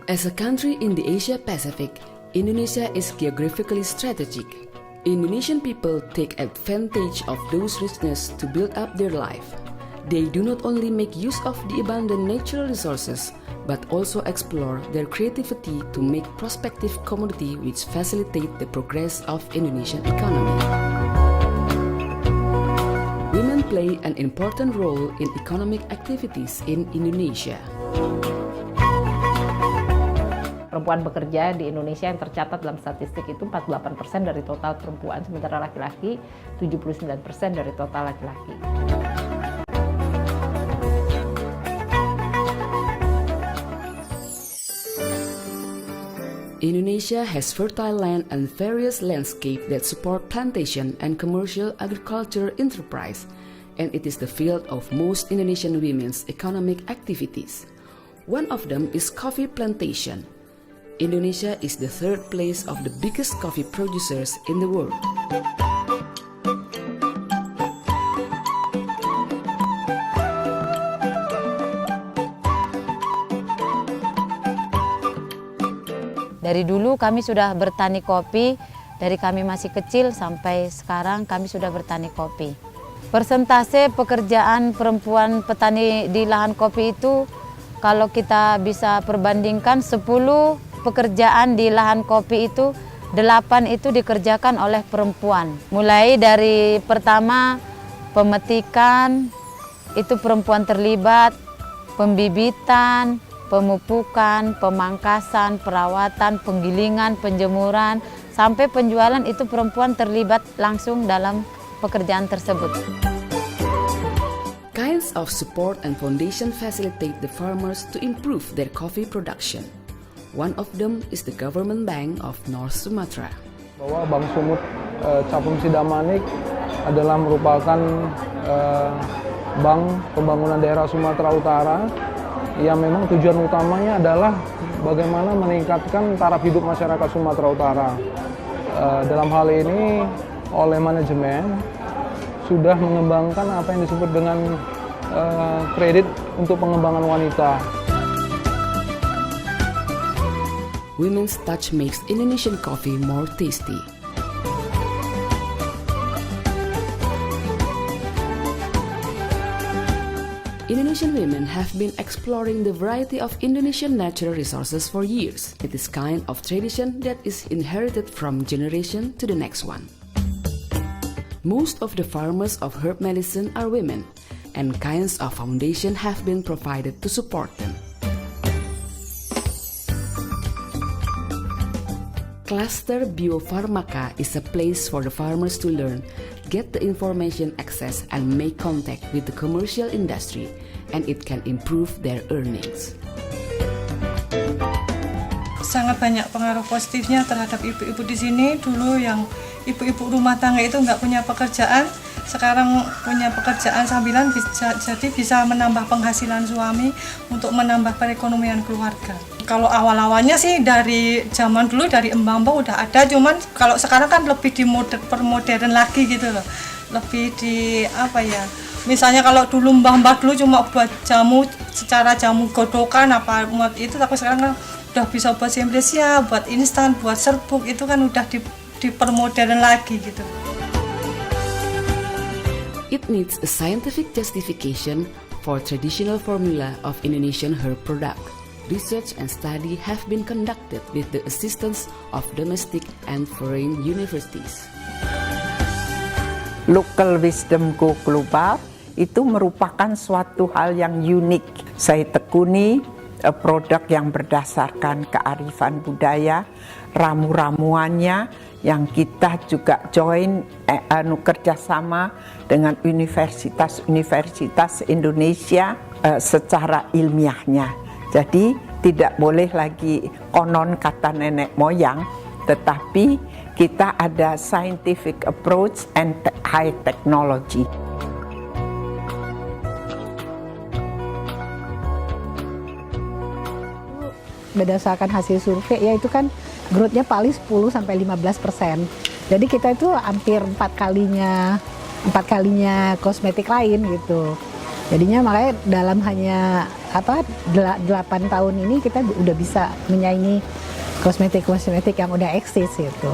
As a country in the Asia Pacific, Indonesia is geographically strategic. Indonesian people take advantage of those richness to build up their life. They do not only make use of the abundant natural resources, but also explore their creativity to make prospective commodity which facilitate the progress of Indonesian economy. Women play an important role in economic activities in Indonesia. Perempuan bekerja di Indonesia yang tercatat dalam statistik itu 48% dari total perempuan, sementara laki-laki 79% dari total laki-laki. Indonesia has fertile land and various landscape that support plantation and commercial agriculture enterprise, and it is the field of most Indonesian women's economic activities. One of them is coffee plantation. Indonesia is the third place of the biggest coffee producers in the world. Dari dulu kami sudah bertani kopi, dari kami masih kecil sampai sekarang kami sudah bertani kopi. Persentase pekerjaan perempuan petani di lahan kopi itu kalau kita bisa perbandingkan 10 pekerjaan di lahan kopi itu 8 itu dikerjakan oleh perempuan. Mulai dari pertama pemetikan itu perempuan terlibat, pembibitan, pemupukan, pemangkasan, perawatan, penggilingan, penjemuran, sampai penjualan itu perempuan terlibat langsung dalam pekerjaan tersebut. Kinds of support and foundation facilitate the farmers to improve their coffee production. One of them is the Government Bank of North Sumatra. Bahwa Bank Sumut Capung Sidamanik adalah merupakan bank pembangunan daerah Sumatera Utara yang memang tujuan utamanya adalah bagaimana meningkatkan taraf hidup masyarakat Sumatera Utara. Dalam hal ini oleh manajemen sudah mengembangkan apa yang disebut dengan kredit untuk pengembangan wanita. Women's touch makes Indonesian coffee more tasty. Indonesian women have been exploring the variety of Indonesian natural resources for years. It is kind of tradition that is inherited from generation to the next one. Most of the farmers of herb medicine are women, and kinds of foundation have been provided to support them. Cluster Biofarmaka is a place for the farmers to learn, get the information access, and make contact with the commercial industry, and it can improve their earnings. Sangat banyak pengaruh positifnya terhadap ibu-ibu di sini. Dulu yang ibu-ibu rumah tangga itu nggak punya pekerjaan, sekarang punya pekerjaan sambilan, jadi bisa menambah penghasilan suami untuk menambah perekonomian keluarga. Kalau awal-awalnya sih dari zaman dulu dari embang-embang udah ada, cuman kalau sekarang kan lebih permodern lagi gitu loh. Lebih di apa ya? Misalnya kalau dulu mbah-mbah dulu cuma buat jamu secara jamu godokan apa itu, tapi sekarang kan udah bisa buat simplicia, buat instan, buat serbuk, itu kan udah dipermodern lagi gitu. It needs a scientific justification for traditional formula of Indonesian herb product. Research and study have been conducted with the assistance of domestic and foreign universities. Local wisdom go global itu merupakan suatu hal yang unik. Saya tekuni produk yang berdasarkan kearifan budaya, ramu-ramuannya yang kita juga join kerjasama dengan universitas-universitas Indonesia secara ilmiahnya. Jadi tidak boleh lagi konon kata nenek moyang, tetapi kita ada scientific approach and high technology. Berdasarkan hasil survei ya itu kan growth-nya paling 10-15%. Jadi kita itu hampir 4 kalinya kosmetik lain gitu. Jadinya makanya dalam hanya 8 tahun ini kita udah bisa menyaingi kosmetik yang udah eksis gitu.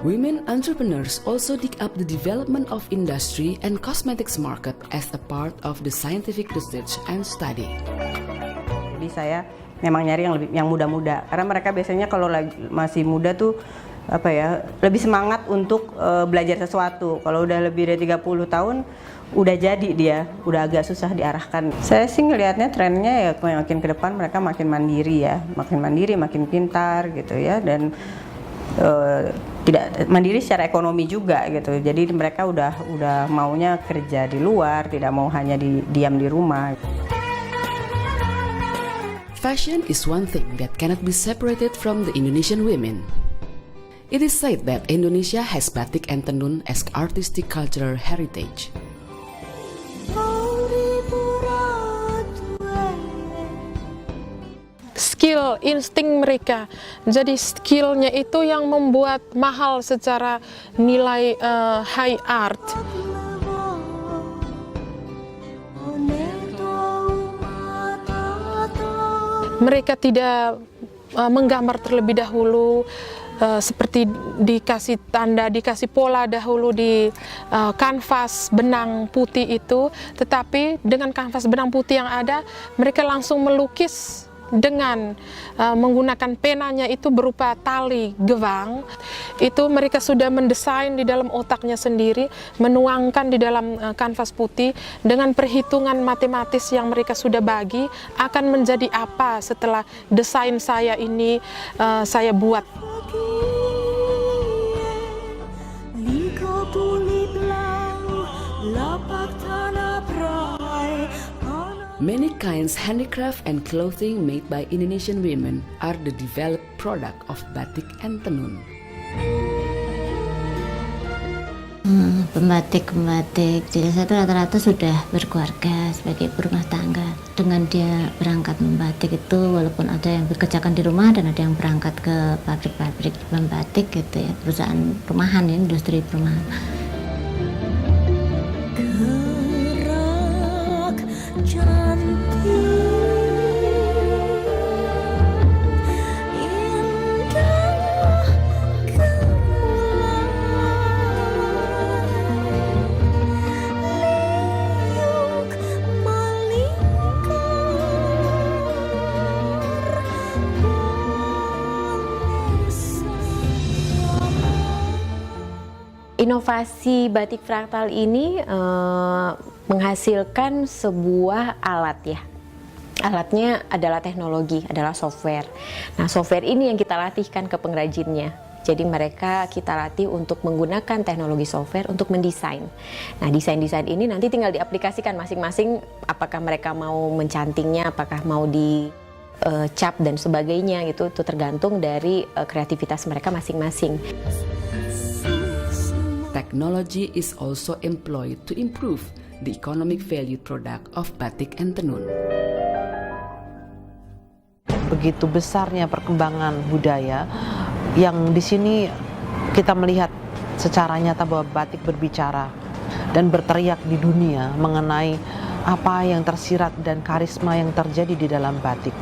Women entrepreneurs also dig up the development of industry and cosmetics market as a part of the scientific research and study. Jadi saya memang nyari yang muda-muda, karena mereka biasanya kalau masih muda tuh lebih semangat untuk belajar sesuatu. Kalau udah lebih dari 30 tahun udah jadi dia, udah agak susah diarahkan. Saya sih ngelihatnya trennya ya makin ke depan mereka makin mandiri, makin pintar gitu ya, dan tidak mandiri secara ekonomi juga gitu. Jadi mereka udah maunya kerja di luar, tidak mau hanya diam di rumah. Fashion is one thing that cannot be separated from the Indonesian women. It is said that Indonesia has batik and tenun as artistic cultural heritage. Skill, insting mereka. Jadi skillnya itu yang membuat mahal secara nilai high art. Mereka tidak menggambar terlebih dahulu, seperti dikasih tanda, dikasih pola dahulu di kanvas benang putih itu, tetapi dengan kanvas benang putih yang ada, mereka langsung melukis dengan menggunakan penanya itu berupa tali gewang. Itu mereka sudah mendesain di dalam otaknya sendiri, menuangkan di dalam kanvas putih dengan perhitungan matematis yang mereka sudah bagi akan menjadi apa setelah desain saya ini saya buat. Many kinds handicraft and clothing made by Indonesian women are the developed product of batik and tenun. Pembatik-pembatik di desa itu rata-rata sudah berkeluarga sebagai ibu rumah tangga. Dengan dia berangkat membatik itu, walaupun ada yang bekerjakan di rumah dan ada yang berangkat ke pabrik-pabrik membatik gitu ya, perusahaan rumahan ya, industri perumahan. Inovasi batik fraktal ini menghasilkan sebuah alat ya. Alatnya adalah teknologi, adalah software. Nah, software ini yang kita latihkan ke pengrajinnya. Jadi mereka kita latih untuk menggunakan teknologi software untuk mendesain. Nah, desain-desain ini nanti tinggal diaplikasikan masing-masing, apakah mereka mau mencantingnya, apakah mau di cap dan sebagainya gitu. Itu tergantung dari kreativitas mereka masing-masing. Technology is also employed to improve the economic value product of batik and tenun. Begitu besarnya perkembangan budaya yang di sini kita melihat secara nyata bahwa batik berbicara dan berteriak di dunia mengenai apa yang tersirat dan karisma yang terjadi di dalam batik.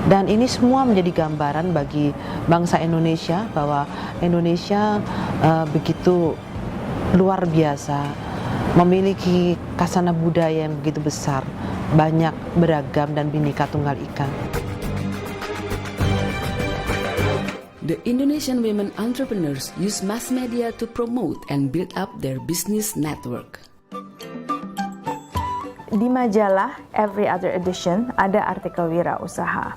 Dan ini semua menjadi gambaran bagi bangsa Indonesia bahwa Indonesia begitu luar biasa, memiliki khazanah budaya yang begitu besar, banyak, beragam, dan Bhinneka Tunggal Ika. The Indonesian women entrepreneurs use mass media to promote and build up their business network. Di majalah Every Other Edition ada artikel wirausaha.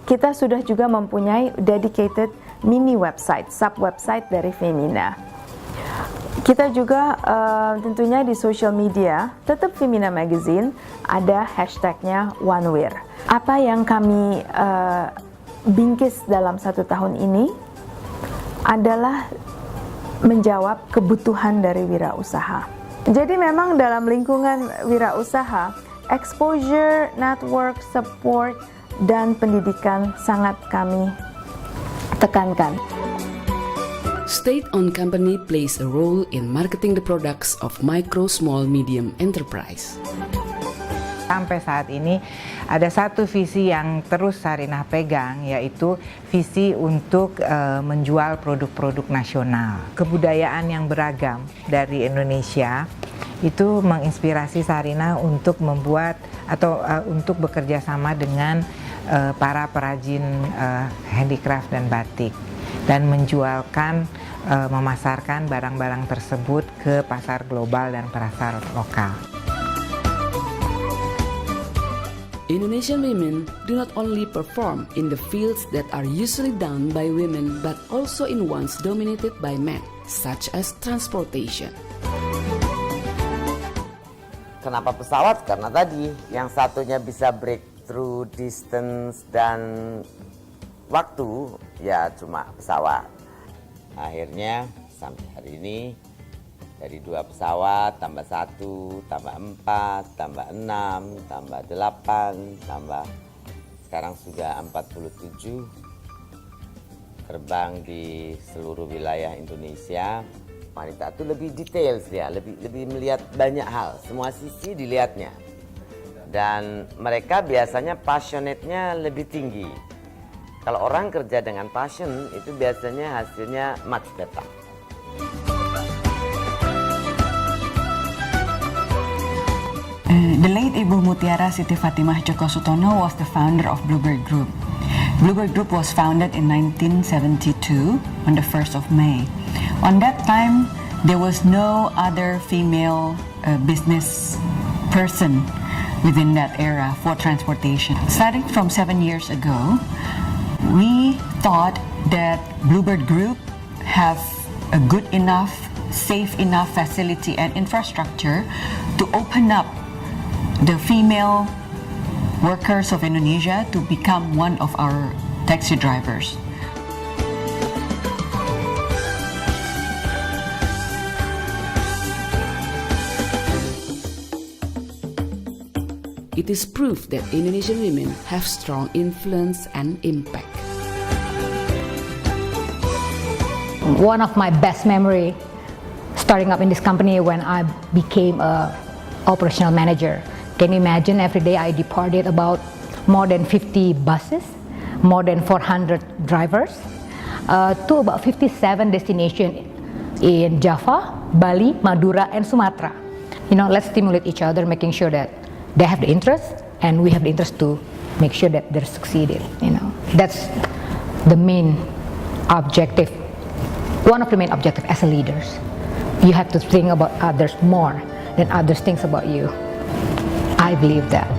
Kita sudah juga mempunyai dedicated mini website, sub website dari Femina. Kita juga tentunya di social media, tetap Femina Magazine, ada hashtagnya OneWear. Apa yang kami bingkis dalam 1 tahun ini adalah menjawab kebutuhan dari wirausaha. Jadi memang dalam lingkungan wirausaha, exposure, network, support, dan pendidikan sangat kami tekankan. State-owned company plays a role in marketing the products of micro, small, medium enterprise. Sampai saat ini ada satu visi yang terus Sarinah pegang, yaitu visi untuk menjual produk-produk nasional. Kebudayaan yang beragam dari Indonesia itu menginspirasi Sarinah untuk membuat atau untuk bekerja sama dengan para perajin handicraft dan batik dan menjualkan, memasarkan barang-barang tersebut ke pasar global dan pasar lokal. Indonesian women do not only perform in the fields that are usually done by women but also in ones dominated by men, such as transportation. Kenapa pesawat? Karena tadi yang satunya bisa breakthrough distance dan waktu, ya cuma pesawat. Akhirnya sampai hari ini dari 2 pesawat tambah 1 tambah 4 tambah 6 tambah 8 tambah sekarang sudah 47 terbang di seluruh wilayah Indonesia. Wanita itu lebih detail dia, lebih melihat banyak hal, semua sisi dilihatnya. Dan mereka biasanya passionate-nya lebih tinggi. Kalau orang kerja dengan passion itu biasanya hasilnya much better. The late Ibu Mutiara Siti Fatimah Djoko Sutono was the founder of Bluebird Group. Bluebird Group was founded in 1972 on the 1st of May. On that time, there was no other female business person within that era for transportation. Starting from 7 years ago, we thought that Bluebird Group have a good enough, safe enough facility and infrastructure to open up the female workers of Indonesia to become one of our taxi drivers. It is proof that Indonesian women have strong influence and impact. One of my best memory starting up in this company when I became a operational manager. Can you imagine every day I departed about more than 50 buses, more than 400 drivers, to about 57 destinations in Java, Bali, Madura, and Sumatra. You know, let's stimulate each other, making sure that they have the interest and we have the interest to make sure that they're succeeding. You know, that's the main objective. One of the main objectives as a leaders. You have to think about others more than others think about you. I believe that.